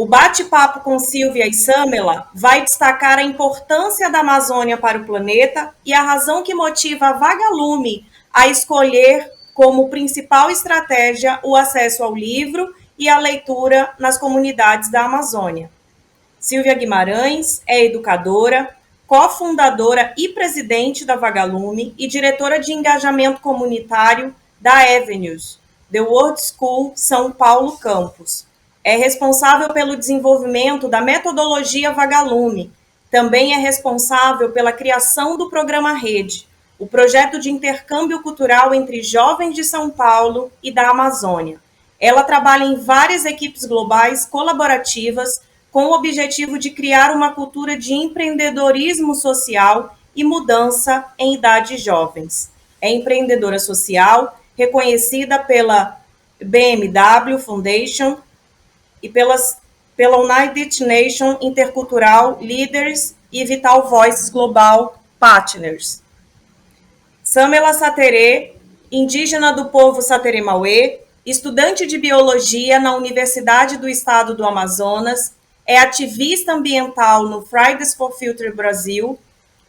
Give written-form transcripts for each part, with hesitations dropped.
O bate-papo com Silvia e Samela vai destacar a importância da Amazônia para o planeta e a razão que motiva a Vagalume a escolher como principal estratégia o acesso ao livro e à leitura nas comunidades da Amazônia. Silvia Guimarães é educadora, cofundadora e presidente da Vagalume e diretora de engajamento comunitário da Avenues, The World School São Paulo Campus. É responsável pelo desenvolvimento da metodologia Vagalume. Também é responsável pela criação do programa Rede, o projeto de intercâmbio cultural entre jovens de São Paulo e da Amazônia. Ela trabalha em várias equipes globais colaborativas com o objetivo de criar uma cultura de empreendedorismo social e mudança em idades jovens. É empreendedora social, reconhecida pela BMW Foundation e pela United Nations Intercultural Leaders e Vital Voices Global Partners. Samela Saterê, indígena do povo Saterê-Mauê, estudante de biologia na Universidade do Estado do Amazonas, é ativista ambiental no Fridays for Future Brasil,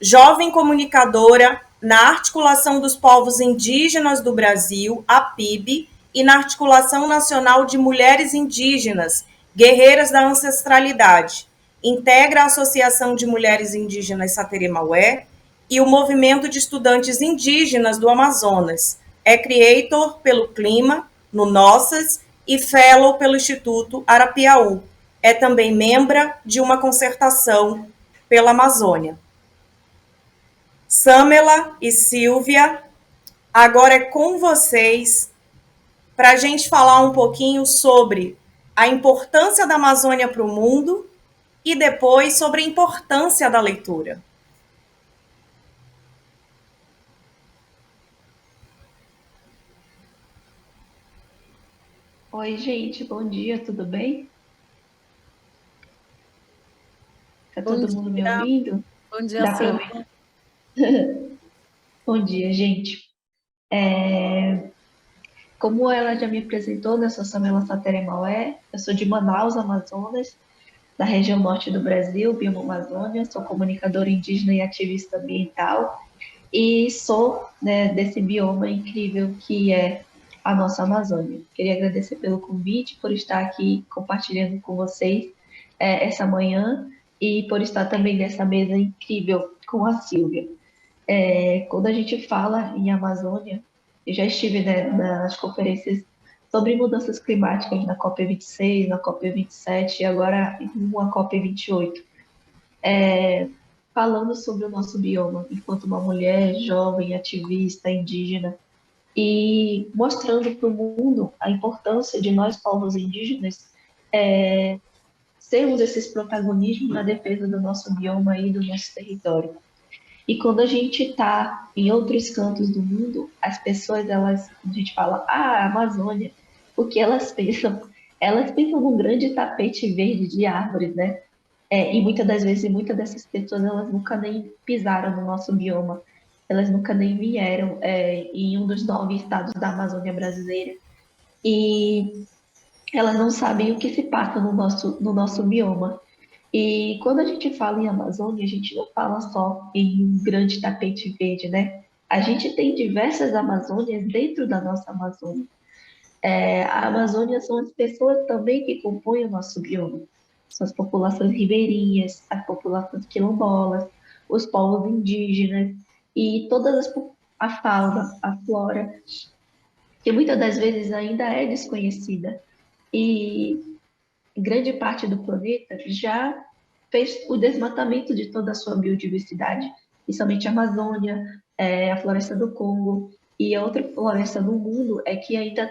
jovem comunicadora na Articulação dos Povos Indígenas do Brasil, a PIB, e na Articulação Nacional de Mulheres Indígenas, Guerreiras da Ancestralidade. Integra a Associação de Mulheres Indígenas Saterê-Maué e o Movimento de Estudantes Indígenas do Amazonas. É creator pelo Clima, no Nossas, e fellow pelo Instituto Arapiaú. É também membra de uma concertação pela Amazônia. Samela e Silvia, agora é com vocês para a gente falar um pouquinho sobre a importância da Amazônia para o mundo e depois sobre a importância da leitura. Oi, gente, bom dia, tudo bem? Tá todo mundo me ouvindo? Bom dia, Dá para ouvir? Bom dia, gente. Como ela já me apresentou, né, eu sou Samela Sateré-Maué, eu sou de Manaus, Amazonas, da região norte do Brasil, bioma Amazônia, sou comunicadora indígena e ativista ambiental, e sou, né, desse bioma incrível que é a nossa Amazônia. Queria agradecer pelo convite, por estar aqui compartilhando com vocês essa manhã e por estar também nessa mesa incrível com a Silvia. Quando a gente fala em Amazônia, eu já estive, né, nas conferências sobre mudanças climáticas na COP26, na COP27 e agora na COP28, falando sobre o nosso bioma enquanto uma mulher jovem, ativista, indígena, e mostrando para o mundo a importância de nós, povos indígenas, sermos esses protagonismos na defesa do nosso bioma e do nosso território. E quando a gente está em outros cantos do mundo, as pessoas, a gente fala, Amazônia, o que elas pensam? Elas pensam num grande tapete verde de árvores, né? E muitas das vezes, muitas dessas pessoas, elas nunca nem pisaram no nosso bioma, elas nunca nem vieram em um dos 9 estados da Amazônia brasileira. E elas não sabem o que se passa no nosso bioma. E quando a gente fala em Amazônia, a gente não fala só em um grande tapete verde, né? A gente tem diversas Amazônias dentro da nossa Amazônia. A Amazônia são as pessoas também que compõem o nosso bioma. São as populações ribeirinhas, as populações quilombolas, os povos indígenas e a fauna, a flora, que muitas das vezes ainda é desconhecida. E grande parte do planeta já fez o desmatamento de toda a sua biodiversidade, principalmente a Amazônia, a Floresta do Congo, e a outra floresta no mundo é que ainda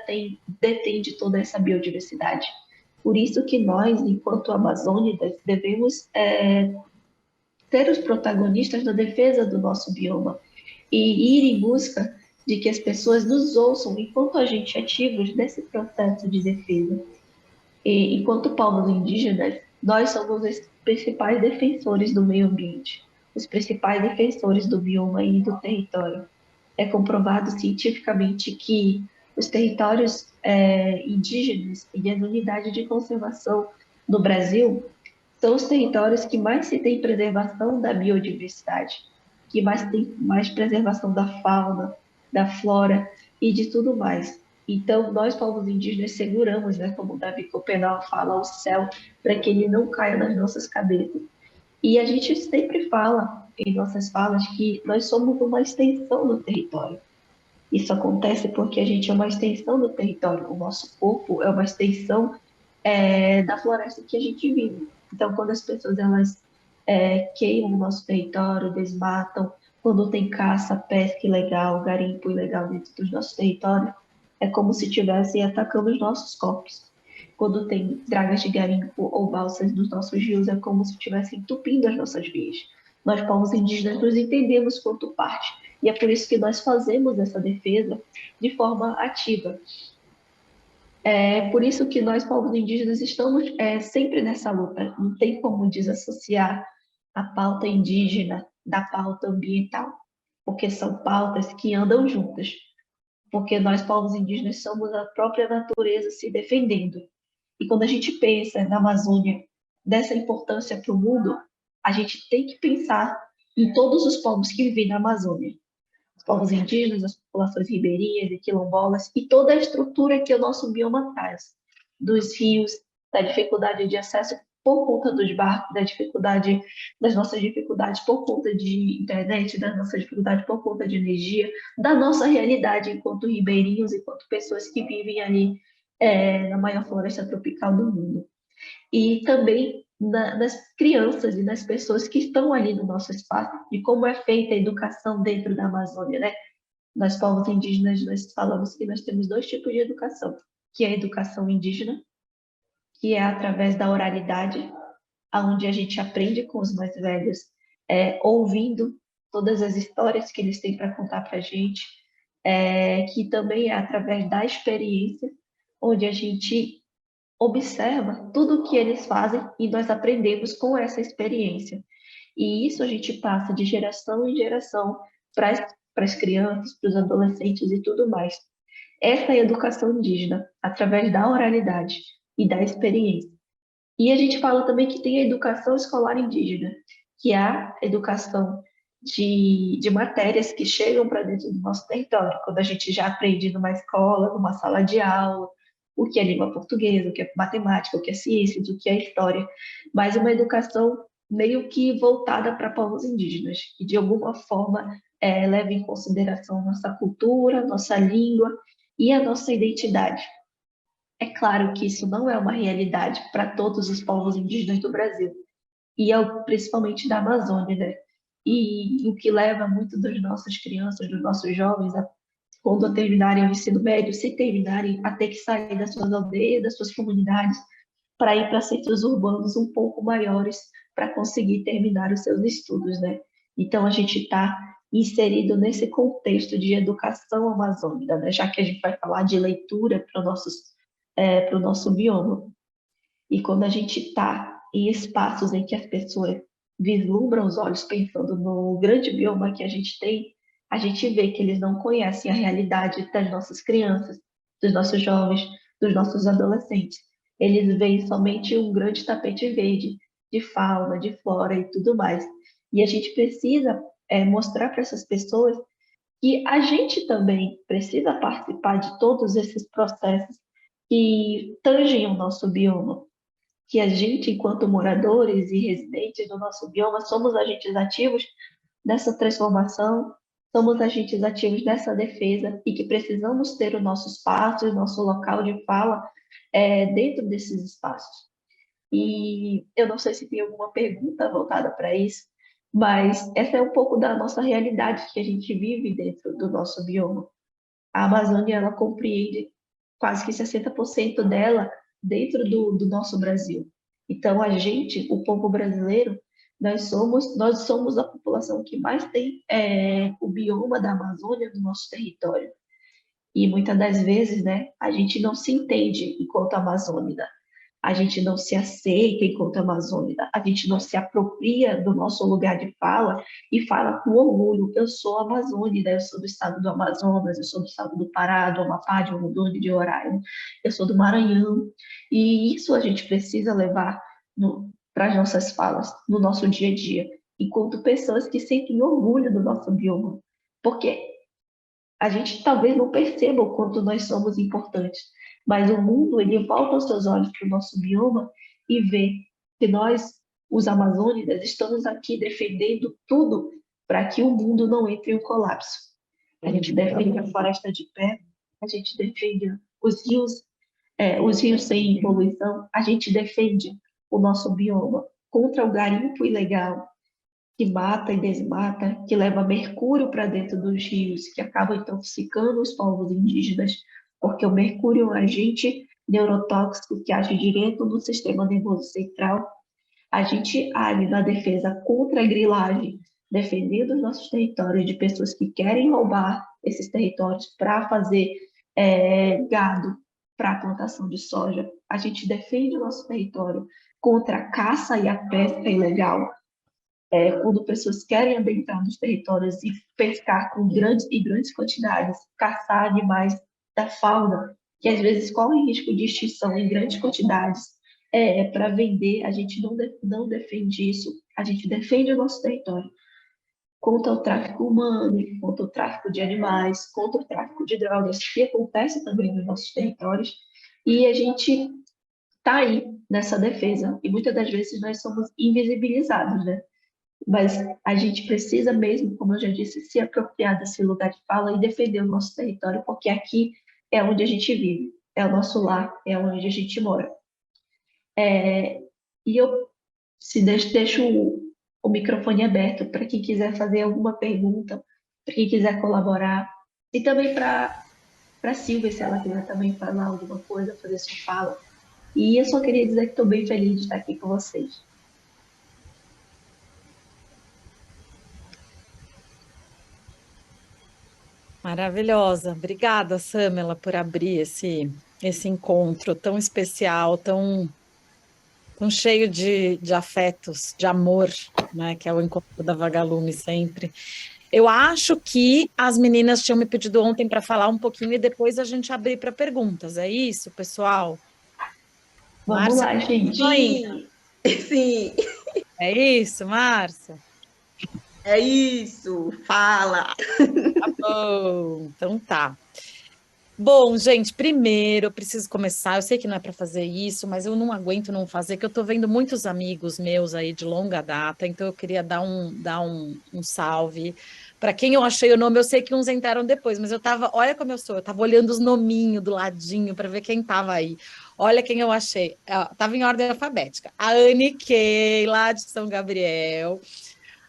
detém de toda essa biodiversidade. Por isso que nós, enquanto amazônidas, devemos ser os protagonistas da defesa do nosso bioma e ir em busca de que as pessoas nos ouçam enquanto agentes ativos desse processo de defesa. E, enquanto povos indígenas, nós somos os principais defensores do meio ambiente, os principais defensores do bioma e do território. É comprovado cientificamente que os territórios indígenas e as unidades de conservação no Brasil, são os territórios que mais se tem preservação da biodiversidade, que mais tem mais preservação da fauna, da flora e de tudo mais. Então, nós, povos indígenas, seguramos, né, como o Davi Copenau fala, o céu para que ele não caia nas nossas cabeças. E a gente sempre fala em nossas falas que nós somos uma extensão do território. Isso acontece porque a gente é uma extensão do território. O nosso corpo é uma extensão da floresta que a gente vive. Então, quando as pessoas elas queimam o nosso território, desmatam, quando tem caça, pesca ilegal, garimpo ilegal dentro dos nossos territórios, é como se estivessem atacando os nossos corpos. Quando tem dragas de garimpo ou balsas nos nossos rios, é como se estivessem entupindo as nossas vias. Nós, povos indígenas, nos entendemos quanto parte, e é por isso que nós fazemos essa defesa de forma ativa. É por isso que nós, povos indígenas, estamos sempre nessa luta. Não tem como desassociar a pauta indígena da pauta ambiental, porque são pautas que andam juntas. Porque nós, povos indígenas, somos a própria natureza se defendendo. E quando a gente pensa na Amazônia dessa importância para o mundo, a gente tem que pensar em todos os povos que vivem na Amazônia, os povos indígenas, as populações ribeirinhas e quilombolas, e toda a estrutura que o nosso bioma traz, dos rios, da dificuldade de acesso por conta dos barcos, da dificuldade, das nossas dificuldades por conta de internet, das nossas dificuldades por conta de energia, da nossa realidade enquanto ribeirinhos, enquanto pessoas que vivem ali na maior floresta tropical do mundo e também nas crianças e nas pessoas que estão ali no nosso espaço, de como é feita a educação dentro da Amazônia, né? Nós, povos indígenas, nós falamos que nós temos dois tipos de educação, que é a educação indígena, que é através da oralidade, onde a gente aprende com os mais velhos, ouvindo todas as histórias que eles têm para contar para a gente, que também é através da experiência, onde a gente observa tudo o que eles fazem e nós aprendemos com essa experiência. E isso a gente passa de geração em geração para as crianças, para os adolescentes e tudo mais. Essa é a educação indígena, através da oralidade e da experiência. E a gente fala também que tem a educação escolar indígena, que é a educação de matérias que chegam para dentro do nosso território, quando a gente já aprende numa escola, numa sala de aula, o que é língua portuguesa, o que é matemática, o que é ciências, o que é história, mas uma educação meio que voltada para povos indígenas, que de alguma forma leva em consideração nossa cultura, nossa língua e a nossa identidade. É claro que isso não é uma realidade para todos os povos indígenas do Brasil, e principalmente da Amazônia, né? E o que leva muito das nossas crianças, dos nossos jovens, quando terminarem o ensino médio, se terminarem, a ter que sair das suas aldeias, das suas comunidades, para ir para centros urbanos um pouco maiores, para conseguir terminar os seus estudos, né? Então, a gente está inserido nesse contexto de educação amazônica, né? Já que a gente vai falar de leitura para o nosso bioma. E quando a gente está em espaços em que as pessoas vislumbram os olhos pensando no grande bioma que a gente vê que eles não conhecem a realidade das nossas crianças, dos nossos jovens, dos nossos adolescentes. Eles veem somente um grande tapete verde de fauna, de flora e tudo mais. E a gente precisa mostrar para essas pessoas que a gente também precisa participar de todos esses processos que tangem o nosso bioma, que a gente, enquanto moradores e residentes do nosso bioma, somos agentes ativos dessa transformação, somos agentes ativos dessa defesa e que precisamos ter o nosso espaço, o nosso local de fala dentro desses espaços. E eu não sei se tem alguma pergunta voltada para isso, mas essa é um pouco da nossa realidade que a gente vive dentro do nosso bioma. A Amazônia, ela compreende quase que 60% dela dentro do nosso Brasil. Então, a gente, o povo brasileiro, nós somos a população que mais tem o bioma da Amazônia no nosso território. E muitas das vezes, né, a gente não se entende enquanto Amazônia. a gente não se aceita enquanto amazônica, a gente não se apropria do nosso lugar de fala e fala com orgulho, eu sou amazônica, eu sou do estado do Amazonas, eu sou do estado do Pará, do Amapá, de Rondônia, de Roraima, eu sou do Maranhão, e isso a gente precisa levar para as nossas falas, no nosso dia a dia, enquanto pessoas que sentem orgulho do nosso bioma, porque a gente talvez não perceba o quanto nós somos importantes, mas o mundo, ele volta os seus olhos para o nosso bioma e vê que nós, os amazônidas, estamos aqui defendendo tudo para que o mundo não entre em um colapso. A gente defende a floresta de pé, a gente defende os rios sem poluição, a gente defende o nosso bioma contra o garimpo ilegal, que mata e desmata, que leva mercúrio para dentro dos rios, que acaba intoxicando os povos indígenas, porque o mercúrio é um agente neurotóxico que age direto no sistema nervoso central. A gente age na defesa contra a grilagem, defendendo os nossos territórios de pessoas que querem roubar esses territórios para fazer gado para a plantação de soja. A gente defende o nosso território contra a caça e a pesca ilegal, quando pessoas querem adentrar nos territórios e pescar com grandes quantidades, caçar animais da fauna, que às vezes correm risco de extinção em grandes quantidades, para vender, a gente não defende isso, a gente defende o nosso território contra o tráfico humano, contra o tráfico de animais, contra o tráfico de drogas, que acontece também nos nossos territórios, e a gente está aí nessa defesa, e muitas das vezes nós somos invisibilizados, né? Mas a gente precisa mesmo, como eu já disse, se apropriar desse lugar de fala e defender o nosso território, porque aqui é onde a gente vive, é o nosso lar, é onde a gente mora. E eu deixo o microfone aberto para quem quiser fazer alguma pergunta, para quem quiser colaborar, e também para a Silvia, se ela quiser também falar alguma coisa, fazer sua fala. E eu só queria dizer que estou bem feliz de estar aqui com vocês. Maravilhosa. Obrigada, Samela, por abrir esse encontro tão especial, tão cheio de afetos, de amor, né? Que é o encontro da Vagalume sempre. Eu acho que as meninas tinham me pedido ontem para falar um pouquinho e depois a gente abrir para perguntas. É isso, pessoal? Vamos Márcia, lá, gente. Sim, é isso, Márcia? é isso. Fala. Tá bom, então tá. Bom, gente, primeiro eu preciso começar. Eu sei que não é para fazer isso, mas eu não aguento não fazer, que eu tô vendo muitos amigos meus aí de longa data, então eu queria dar um salve. Para quem eu achei o nome, eu sei que uns entraram depois, mas olha como eu tava olhando os nominhos do ladinho para ver quem tava aí. Olha quem eu achei. Tava em ordem alfabética. A Anne Kay, lá de São Gabriel.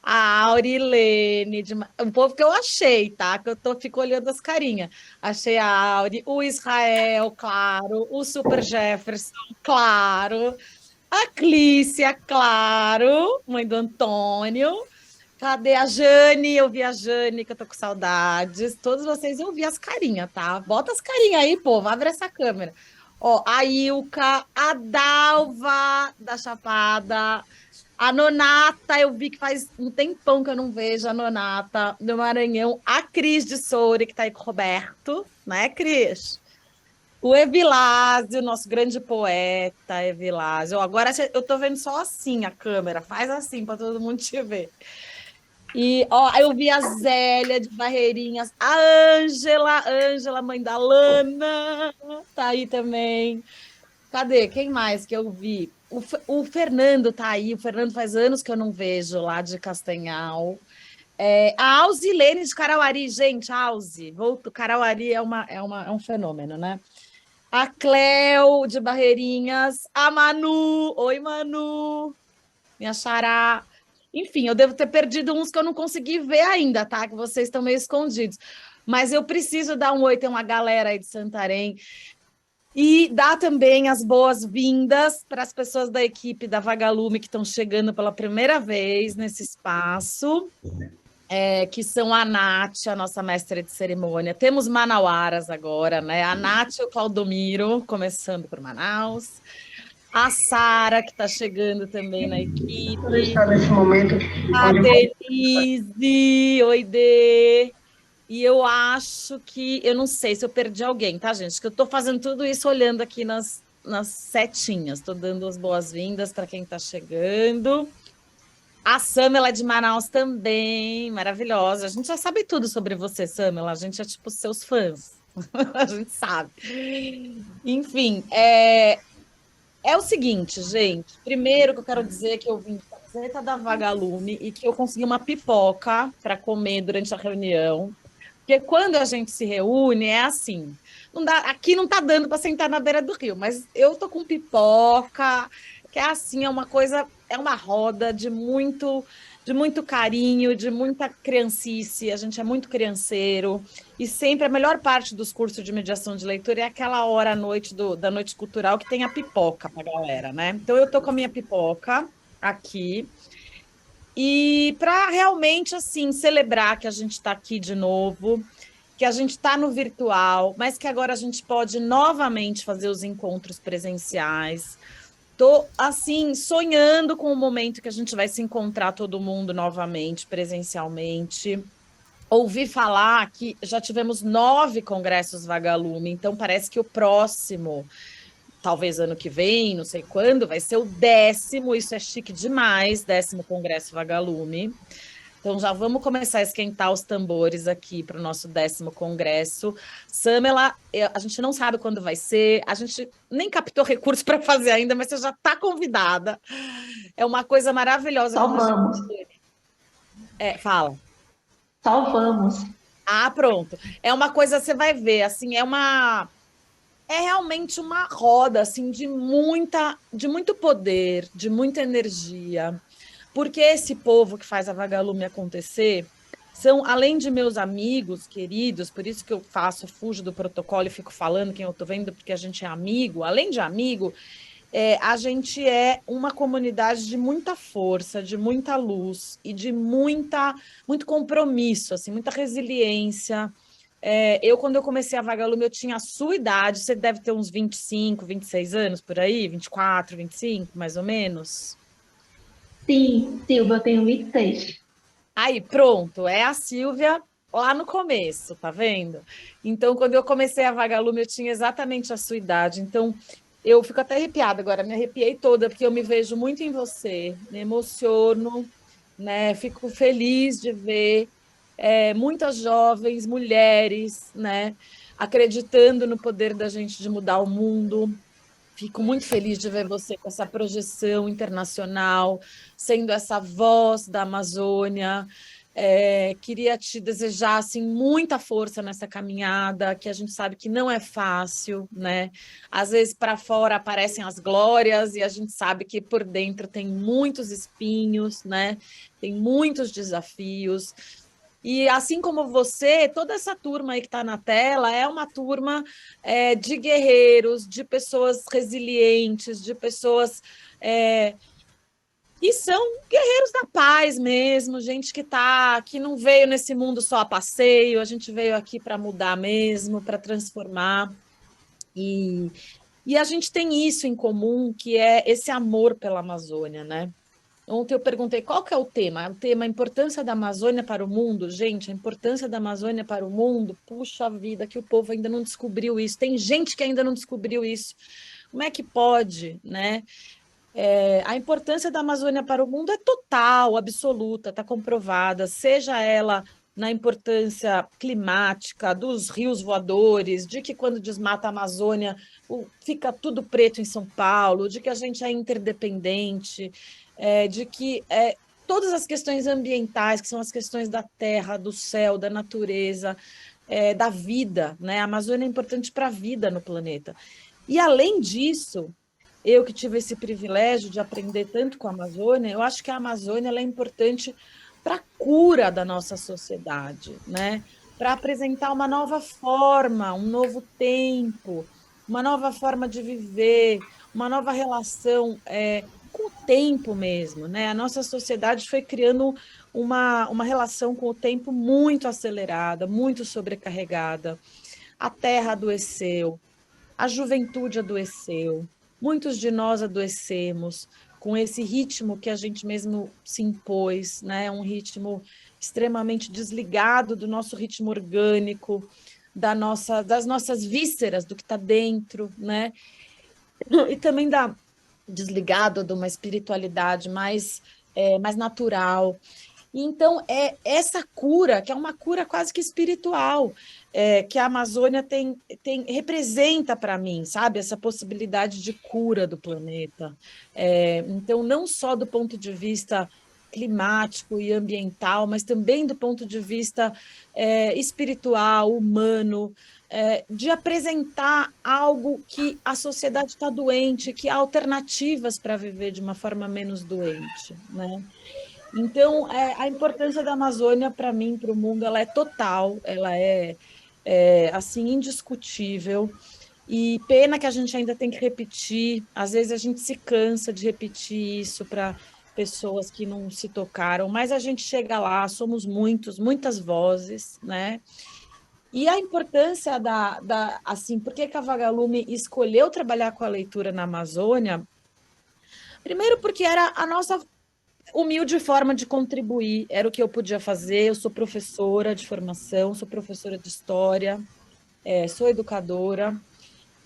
A Aurilene, um povo que eu achei, tá? Que fico olhando as carinhas. Achei a Auri, o Israel, claro, o Super Jefferson, claro, a Clícia, claro, mãe do Antônio. Cadê a Jane? Eu vi a Jane, que eu tô com saudades. Todos vocês eu vi as carinhas, tá? Bota as carinhas aí, povo, abre essa câmera. Ó, a Ilka, a Dalva da Chapada. A Nonata, eu vi que faz um tempão que eu não vejo a Nonata do Maranhão. A Cris de Soure, que está aí com o Roberto, né, Cris? O Evilásio, nosso grande poeta, Evilásio. Agora eu tô vendo só assim a câmera, faz assim para todo mundo te ver. E, ó, eu vi a Zélia de Barreirinhas, a Ângela, mãe da Lana, tá aí também. Cadê? Quem mais que eu vi? O Fernando tá aí. O Fernando faz anos que eu não vejo lá de Castanhal. A Alzilene de Carauari, gente, Alzi, volto. Carauari é um fenômeno, né? A Cleo de Barreirinhas, a Manu, oi Manu, minha xará. Enfim, eu devo ter perdido uns que eu não consegui ver ainda, tá? Que vocês estão meio escondidos. Mas eu preciso dar um oi, tem uma galera aí de Santarém. E dar também as boas-vindas para as pessoas da equipe da Vagalume que estão chegando pela primeira vez nesse espaço, que são a Nath, a nossa mestra de cerimônia. Temos manauaras agora, né? A Nath e o Claudomiro, começando por Manaus. A Sara, que está chegando também na equipe. Está nesse momento A onde Denise, oi, Dê. E eu acho que, eu não sei se eu perdi alguém, tá, gente? Que eu estou fazendo tudo isso olhando aqui nas setinhas. Estou dando as boas-vindas para quem está chegando. A Samela é de Manaus também, maravilhosa. A gente já sabe tudo sobre você, Samela. A gente é tipo seus fãs. A gente sabe. Enfim, é o seguinte, gente. Primeiro que eu quero dizer que eu vim de camiseta da Vagalume e que eu consegui uma pipoca para comer durante a reunião. Porque quando a gente se reúne, é assim. Não dá, aqui não está dando para sentar na beira do rio, mas eu tô com pipoca, que é assim, é uma coisa, é uma roda de muito carinho, de muita criancice. A gente é muito crianceiro. E sempre a melhor parte dos cursos de mediação de leitura é aquela hora à noite da noite cultural que tem a pipoca para a galera, né? Então eu tô com a minha pipoca aqui. E para realmente assim celebrar que a gente está aqui de novo, que a gente está no virtual, mas que agora a gente pode novamente fazer os encontros presenciais. Tô assim sonhando com o momento que a gente vai se encontrar todo mundo novamente presencialmente. Ouvi falar que já tivemos 9 congressos Vagalume, então parece que o próximo, talvez ano que vem, não sei quando, vai ser o 10º, isso é chique demais, 10º Congresso Vagalume. Então já vamos começar a esquentar os tambores aqui para o nosso 10º Congresso. Samela, a gente não sabe quando vai ser, a gente nem captou recursos para fazer ainda, mas você já está convidada. É uma coisa maravilhosa. Só vamos. Fala. Só vamos. Ah, pronto. É uma coisa, você vai ver, assim, é realmente uma roda assim de muito poder, de muita energia. Porque esse povo que faz a Vagalume acontecer são, além de meus amigos queridos, por isso que eu fujo do protocolo e fico falando quem eu estou vendo, porque a gente é amigo, além de amigo, a gente é uma comunidade de muita força, de muita luz e de muito compromisso, assim, muita resiliência. Quando eu comecei a Vagalume, eu tinha a sua idade, você deve ter uns 25, 26 anos por aí, 24, 25, mais ou menos. Sim, Silvia, eu tenho 26. Aí, pronto, é a Silvia lá no começo, tá vendo? Então, quando eu comecei a Vagalume, eu tinha exatamente a sua idade. Então, eu fico até arrepiada agora, me arrepiei toda, porque eu me vejo muito em você, me emociono, né? Fico feliz de ver muitas jovens, mulheres, né? Acreditando no poder da gente de mudar o mundo. Fico muito feliz de ver você com essa projeção internacional, sendo essa voz da Amazônia. Queria te desejar assim, muita força nessa caminhada, que a gente sabe que não é fácil, né? Às vezes para fora aparecem as glórias e a gente sabe que por dentro tem muitos espinhos, né? Tem muitos desafios. E assim como você, toda essa turma aí que está na tela é uma turma de guerreiros, de pessoas resilientes, de pessoas que são guerreiros da paz mesmo, gente que não veio nesse mundo só a passeio, a gente veio aqui para mudar mesmo, para transformar. E a gente tem isso em comum, que é esse amor pela Amazônia, né? Ontem eu perguntei qual que é o tema. O tema é a importância da Amazônia para o mundo. Gente, a importância da Amazônia para o mundo, puxa vida, que o povo ainda não descobriu isso. Tem gente que ainda não descobriu isso. Como é que pode, né? A importância da Amazônia para o mundo é total, absoluta, está comprovada, seja ela na importância climática, dos rios voadores, de que quando desmata a Amazônia fica tudo preto em São Paulo, de que a gente é interdependente, de que todas as questões ambientais, que são as questões da terra, do céu, da natureza, da vida, né? A Amazônia é importante para a vida no planeta. E, além disso, eu que tive esse privilégio de aprender tanto com a Amazônia, eu acho que a Amazônia ela é importante para a cura da nossa sociedade, né? Para apresentar uma nova forma, um novo tempo, uma nova forma de viver, uma nova relação com o tempo mesmo, né? A nossa sociedade foi criando uma relação com o tempo muito acelerada, muito sobrecarregada. A terra adoeceu, a juventude adoeceu, Muitos de nós adoecemos com esse ritmo que a gente mesmo se impôs, né? Um ritmo extremamente desligado do nosso ritmo orgânico, das nossas vísceras, do que está dentro, né? E também desligado de uma espiritualidade mais natural. E então, é essa cura, que é uma cura quase que espiritual, que a Amazônia representa para mim, sabe? Essa possibilidade de cura do planeta. Então, não só do ponto de vista climático e ambiental, mas também do ponto de vista espiritual, humano, de apresentar algo que a sociedade está doente, que há alternativas para viver de uma forma menos doente, né? Então, a importância da Amazônia, para mim, para o mundo, ela é total, ela assim, indiscutível. E pena que a gente ainda tem que repetir, às vezes a gente se cansa de repetir isso para pessoas que não se tocaram, mas a gente chega lá, somos muitas vozes, né? E a importância assim, por que a Vagalume escolheu trabalhar com a leitura na Amazônia? Primeiro, porque era a nossa humilde forma de contribuir, era o que eu podia fazer. Eu sou professora de formação, sou professora de história, sou educadora.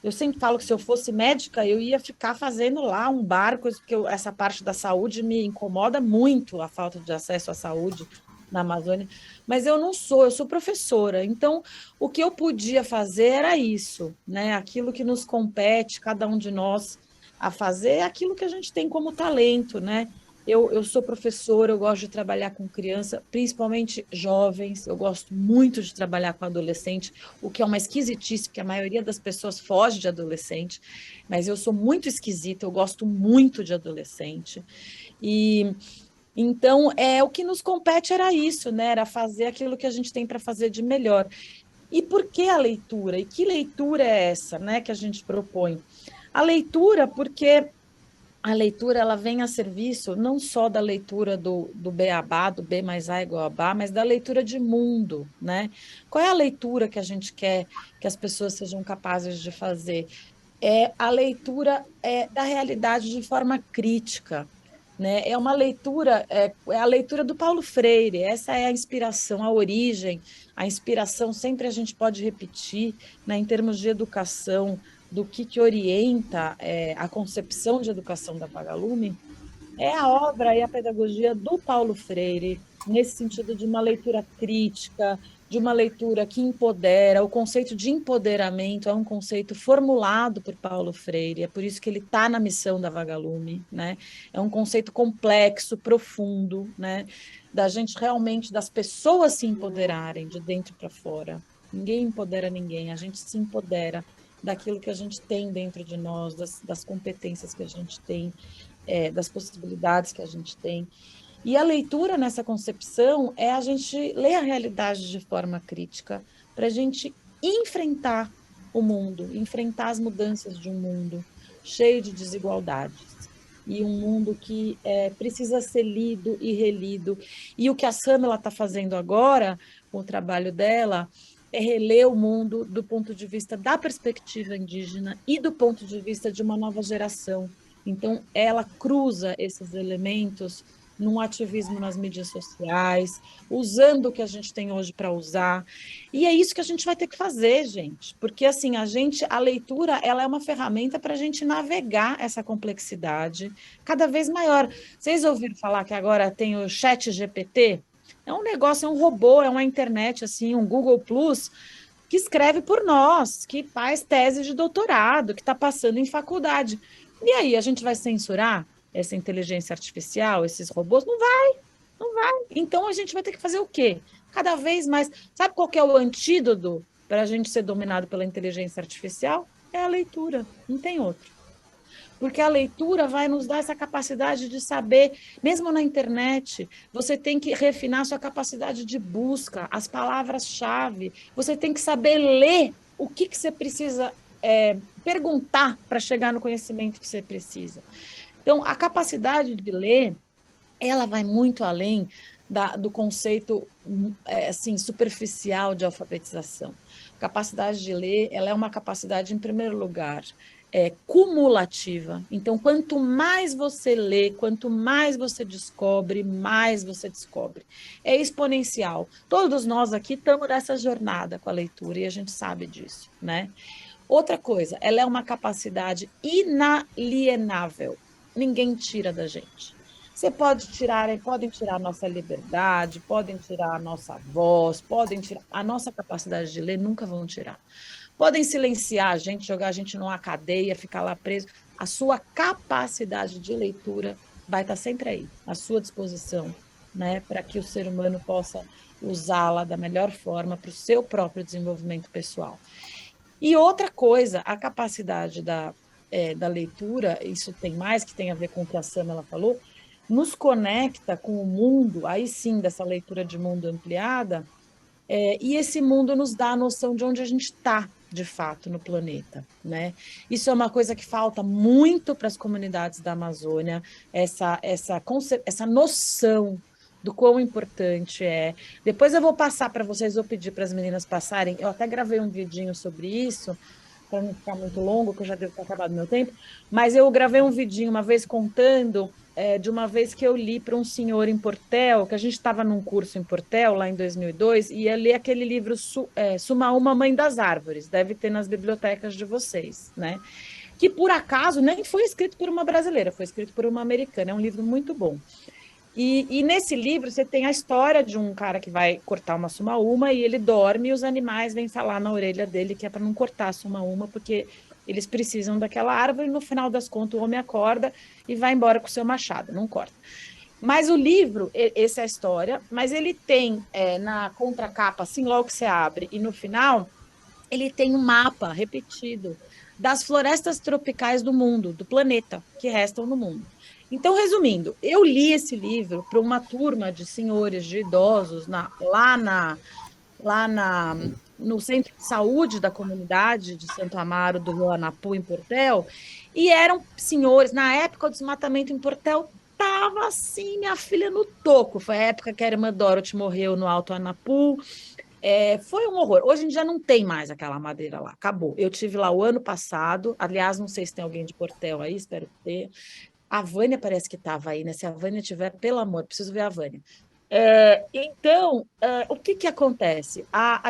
Eu sempre falo que se eu fosse médica, eu ia ficar fazendo lá um barco, porque essa parte da saúde me incomoda muito, a falta de acesso à saúde na Amazônia. Mas eu não sou, eu sou professora. Então, o que eu podia fazer era isso, né? Aquilo que nos compete, cada um de nós, a fazer, é aquilo que a gente tem como talento, né? Eu sou professora, eu gosto de trabalhar com criança, principalmente jovens, eu gosto muito de trabalhar com adolescente, o que é uma esquisitice, porque a maioria das pessoas foge de adolescente, mas eu sou muito esquisita, eu gosto muito de adolescente. E então, o que nos compete era isso, né? Era fazer aquilo que a gente tem para fazer de melhor. E por que a leitura? E que leitura é essa, né, que a gente propõe? A leitura, porque a leitura ela vem a serviço não só da leitura do beabá, do B mais A igual a Bá, mas da leitura de mundo, né? Qual é a leitura que a gente quer que as pessoas sejam capazes de fazer? É a leitura da realidade de forma crítica, né? É uma leitura, é a leitura do Paulo Freire, essa é a inspiração, a origem, a inspiração sempre a gente pode repetir, né, em termos de educação, do que orienta a concepção de educação da Vagalume, é a obra e a pedagogia do Paulo Freire, nesse sentido de uma leitura crítica, de uma leitura que empodera. O conceito de empoderamento é um conceito formulado por Paulo Freire, é por isso que ele está na missão da Vagalume, né? É um conceito complexo, profundo, né? Da gente realmente, das pessoas se empoderarem de dentro para fora. Ninguém empodera ninguém, a gente se empodera daquilo que a gente tem dentro de nós, das competências que a gente tem, das possibilidades que a gente tem. E a leitura nessa concepção é a gente ler a realidade de forma crítica, para a gente enfrentar o mundo, enfrentar as mudanças de um mundo cheio de desigualdades. E um mundo que precisa ser lido e relido. E o que a Samela está fazendo agora, com o trabalho dela, é reler o mundo do ponto de vista da perspectiva indígena e do ponto de vista de uma nova geração. Então, ela cruza esses elementos num ativismo nas mídias sociais, usando o que a gente tem hoje para usar. E é isso que a gente vai ter que fazer, gente, porque assim, a leitura, ela é uma ferramenta para a gente navegar essa complexidade cada vez maior. Vocês ouviram falar que agora tem o Chat GPT? É um negócio, é um robô, é uma internet, assim, um Google Plus, que escreve por nós, que faz tese de doutorado, que está passando em faculdade. E aí, a gente vai censurar essa inteligência artificial, esses robôs? Não vai, não vai. Então, a gente vai ter que fazer o quê? Cada vez mais. Sabe qual que é o antídoto para a gente ser dominado pela inteligência artificial? É a leitura, não tem outro. Porque a leitura vai nos dar essa capacidade de saber, mesmo na internet, você tem que refinar sua capacidade de busca, as palavras-chave, você tem que saber ler o que você precisa perguntar para chegar no conhecimento que você precisa. Então, a capacidade de ler, ela vai muito além do conceito assim, superficial de alfabetização. A capacidade de ler, ela é uma capacidade, em primeiro lugar, cumulativa. Então, quanto mais você lê, quanto mais você descobre, mais você descobre. É exponencial. Todos nós aqui estamos nessa jornada com a leitura e a gente sabe disso, né? Outra coisa, ela é uma capacidade inalienável. Ninguém tira da gente. Você podem tirar a nossa liberdade, podem tirar a nossa voz, podem tirar a nossa capacidade de ler, nunca vão tirar. Podem silenciar a gente, jogar a gente numa cadeia, ficar lá preso. A sua capacidade de leitura vai estar sempre aí, à sua disposição, né, para que o ser humano possa usá-la da melhor forma para o seu próprio desenvolvimento pessoal. E outra coisa, a capacidade da leitura, isso tem mais, que tem a ver com o que a Samela falou, nos conecta com o mundo, aí sim, dessa leitura de mundo ampliada, e esse mundo nos dá a noção de onde a gente está, de fato, no planeta, né? Isso é uma coisa que falta muito para as comunidades da Amazônia, essa noção do quão importante é. Depois eu vou passar para vocês, vou pedir para as meninas passarem, eu até gravei um vidinho sobre isso, para não ficar muito longo, que eu já devo ter acabado meu tempo, mas eu gravei um vidinho uma vez contando de uma vez que eu li para um senhor em Portel, que a gente estava num curso em Portel, lá em 2002, e ia ler aquele livro Sumaúma, Mãe das Árvores, deve ter nas bibliotecas de vocês, né? Que, por acaso, nem foi escrito por uma brasileira, foi escrito por uma americana, é um livro muito bom. E nesse livro você tem a história de um cara que vai cortar uma sumaúma e ele dorme e os animais vêm falar na orelha dele que é para não cortar a sumaúma, porque eles precisam daquela árvore e no final das contas o homem acorda e vai embora com o seu machado, não corta. Mas o livro, essa é a história, mas ele tem na contracapa, assim, logo que você abre, e no final, ele tem um mapa repetido das florestas tropicais do mundo, do planeta, que restam no mundo. Então, resumindo, eu li esse livro para uma turma de senhores, de idosos, no centro de saúde da comunidade de Santo Amaro, do Rio Anapu, em Portel, e eram senhores, na época do desmatamento em Portel, estava assim, minha filha, no toco. Foi a época que a irmã Dorothy morreu no Alto Anapu. Foi um horror. Hoje em dia não tem mais aquela madeira lá, acabou. Eu tive lá o ano passado, aliás, não sei se tem alguém de Portel aí, espero ter. A Vânia parece que estava aí, né? Se a Vânia tiver, pelo amor, preciso ver a Vânia. Então, o que acontece?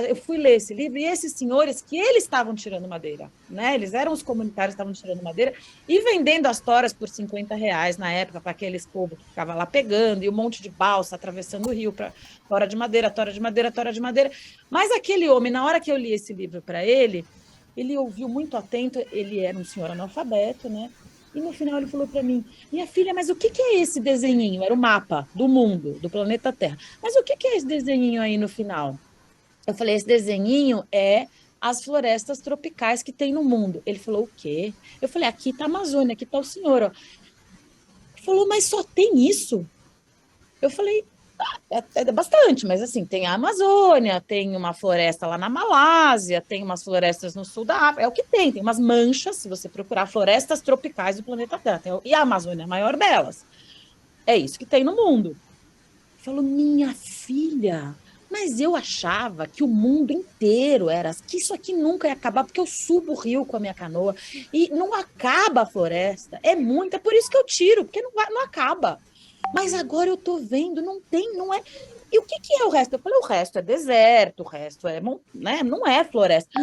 Eu fui ler esse livro e esses senhores que eles estavam tirando madeira, né? Eles eram os comunitários que estavam tirando madeira e vendendo as toras por R$ 50 na época para aqueles povos que ficavam lá pegando e um monte de balsa atravessando o rio para tora de madeira, tora de madeira, tora de madeira. Mas aquele homem, na hora que eu li esse livro para ele ouviu muito atento, ele era um senhor analfabeto, né? E no final ele falou para mim, minha filha, mas o que é esse desenhinho? Era o mapa do mundo, do planeta Terra. Mas o que é esse desenhinho aí no final? Eu falei, esse desenhinho é as florestas tropicais que tem no mundo. Ele falou, o quê? Eu falei, aqui está a Amazônia, aqui está o senhor. Ó. Ele falou, mas só tem isso? Eu falei, é bastante, mas assim, tem a Amazônia, tem uma floresta lá na Malásia, tem umas florestas no sul da África, é o que tem umas manchas, se você procurar florestas tropicais do planeta Terra, e a Amazônia é a maior delas. É isso que tem no mundo. Falou, minha filha, mas eu achava que o mundo inteiro era, que isso aqui nunca ia acabar, porque eu subo o rio com a minha canoa, e não acaba a floresta, é por isso que eu tiro, porque não acaba. Mas agora eu estou vendo, não é. E o que é o resto? Eu falei, o resto é deserto, o resto é, né, não é floresta.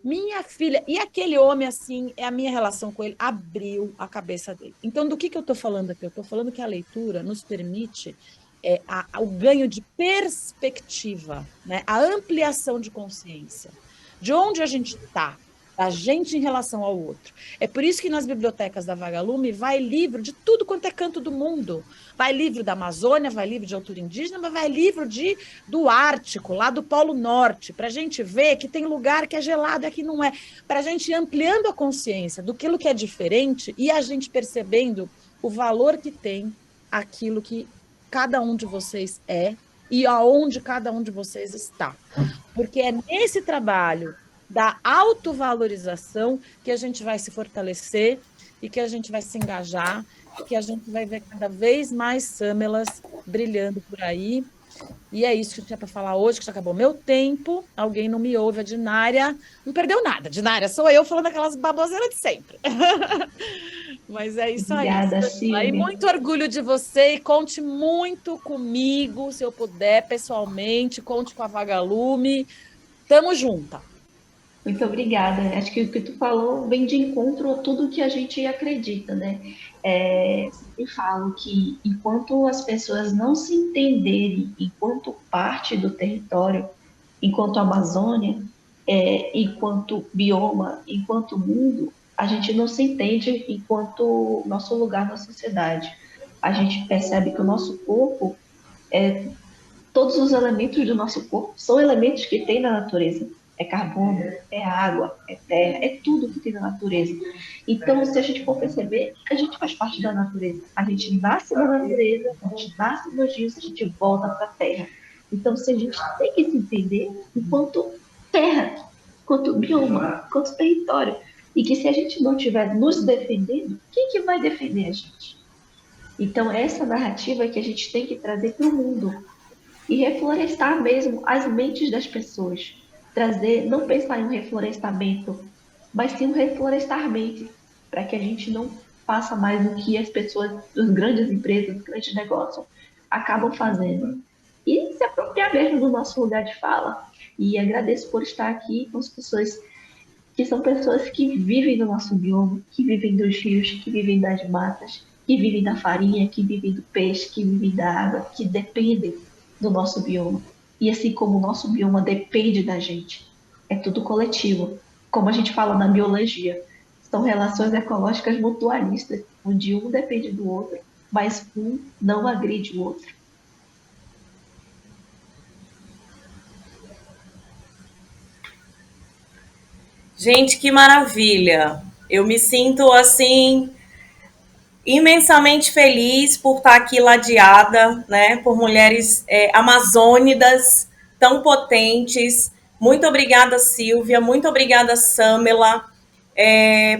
Minha filha, e aquele homem, assim, a minha relação com ele abriu a cabeça dele. Então, do que eu estou falando aqui? Eu estou falando que a leitura nos permite o ganho de perspectiva, né, a ampliação de consciência, de onde a gente está, a gente em relação ao outro. É por isso que nas bibliotecas da Vagalume vai livro de tudo quanto é canto do mundo. Vai livro da Amazônia, vai livro de autor indígena, mas vai livro do Ártico, lá do Polo Norte, para a gente ver que tem lugar que é gelado e aqui não é. Para a gente ir ampliando a consciência do que é diferente e a gente percebendo o valor que tem aquilo que cada um de vocês é e aonde cada um de vocês está. Porque é nesse trabalho da autovalorização que a gente vai se fortalecer e que a gente vai se engajar e que a gente vai ver cada vez mais Samelas brilhando por aí E é isso que eu tinha para falar hoje, que já acabou meu tempo. Alguém não me ouve, a Dinária não perdeu nada. Dinária, sou eu falando aquelas baboseiras de sempre. Mas é isso aí. Obrigada, Aí, Silvia. muito orgulho de você e conte muito comigo, se eu puder, pessoalmente, conte com a Vagalume. Tamo junta. Muito obrigada. Acho que o que tu falou vem de encontro a tudo que a gente acredita, né? Eu falo que enquanto as pessoas não se entenderem enquanto parte do território, enquanto Amazônia, enquanto bioma, enquanto mundo, a gente não se entende enquanto nosso lugar na sociedade. A gente percebe que o nosso corpo, todos os elementos do nosso corpo são elementos que tem na natureza. É carbono, é água, é terra, é tudo que tem na natureza. Então, se a gente for perceber, a gente faz parte da natureza. A gente nasce na natureza, a gente nasce nos rios, a gente volta para a terra. Então, se a gente tem que se entender enquanto terra, enquanto bioma, enquanto território, e que se a gente não estiver nos defendendo, quem que vai defender a gente? Então, essa narrativa que a gente tem que trazer para o mundo e reflorestar mesmo as mentes das pessoas. Trazer, não pensar em um reflorestamento, mas sim um reflorestar mentes, para que a gente não faça mais o que as pessoas, as grandes empresas, os grandes negócios acabam fazendo. E se apropriar mesmo do nosso lugar de fala. E agradeço por estar aqui com as pessoas que são pessoas que vivem no nosso bioma, que vivem dos rios, que vivem das matas, que vivem da farinha, que vivem do peixe, que vivem da água, que dependem do nosso bioma. E assim como o nosso bioma depende da gente, é tudo coletivo. Como a gente fala na biologia, são relações ecológicas mutualistas, onde um depende do outro, mas um não agride o outro. Gente, que maravilha! Eu me sinto assim imensamente feliz por estar aqui ladeada, né, por mulheres amazônidas tão potentes. Muito obrigada, Silvia. Muito obrigada, Samela,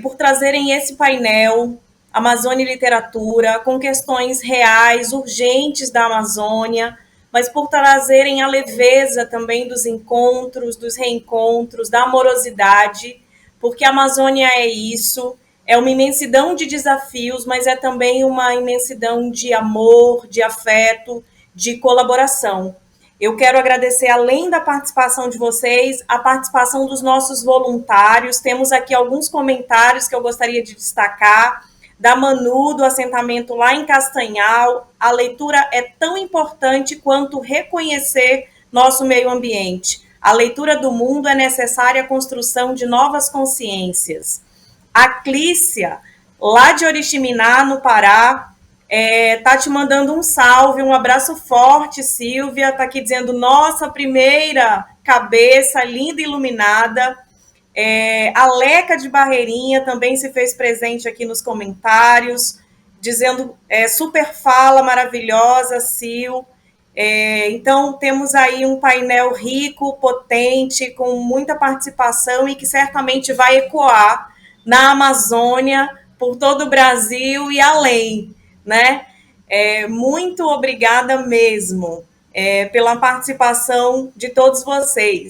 por trazerem esse painel Amazônia e Literatura com questões reais, urgentes da Amazônia, mas por trazerem a leveza também dos encontros, dos reencontros, da amorosidade, porque a Amazônia é isso, é uma imensidão de desafios, mas é também uma imensidão de amor, de afeto, de colaboração. Eu quero agradecer, além da participação de vocês, a participação dos nossos voluntários. Temos aqui alguns comentários que eu gostaria de destacar. Da Manu, do assentamento lá em Castanhal. A leitura é tão importante quanto reconhecer nosso meio ambiente. A leitura do mundo é necessária à construção de novas consciências. A Clícia, lá de Oriximiná, no Pará, tá te mandando um salve, um abraço forte, Silvia. Tá aqui dizendo, nossa primeira cabeça, linda e iluminada. A Leca de Barreirinha também se fez presente aqui nos comentários, dizendo super fala, maravilhosa, Sil. Então, temos aí um painel rico, potente, com muita participação e que certamente vai ecoar na Amazônia, por todo o Brasil e além, né? Muito obrigada mesmo pela participação de todos vocês.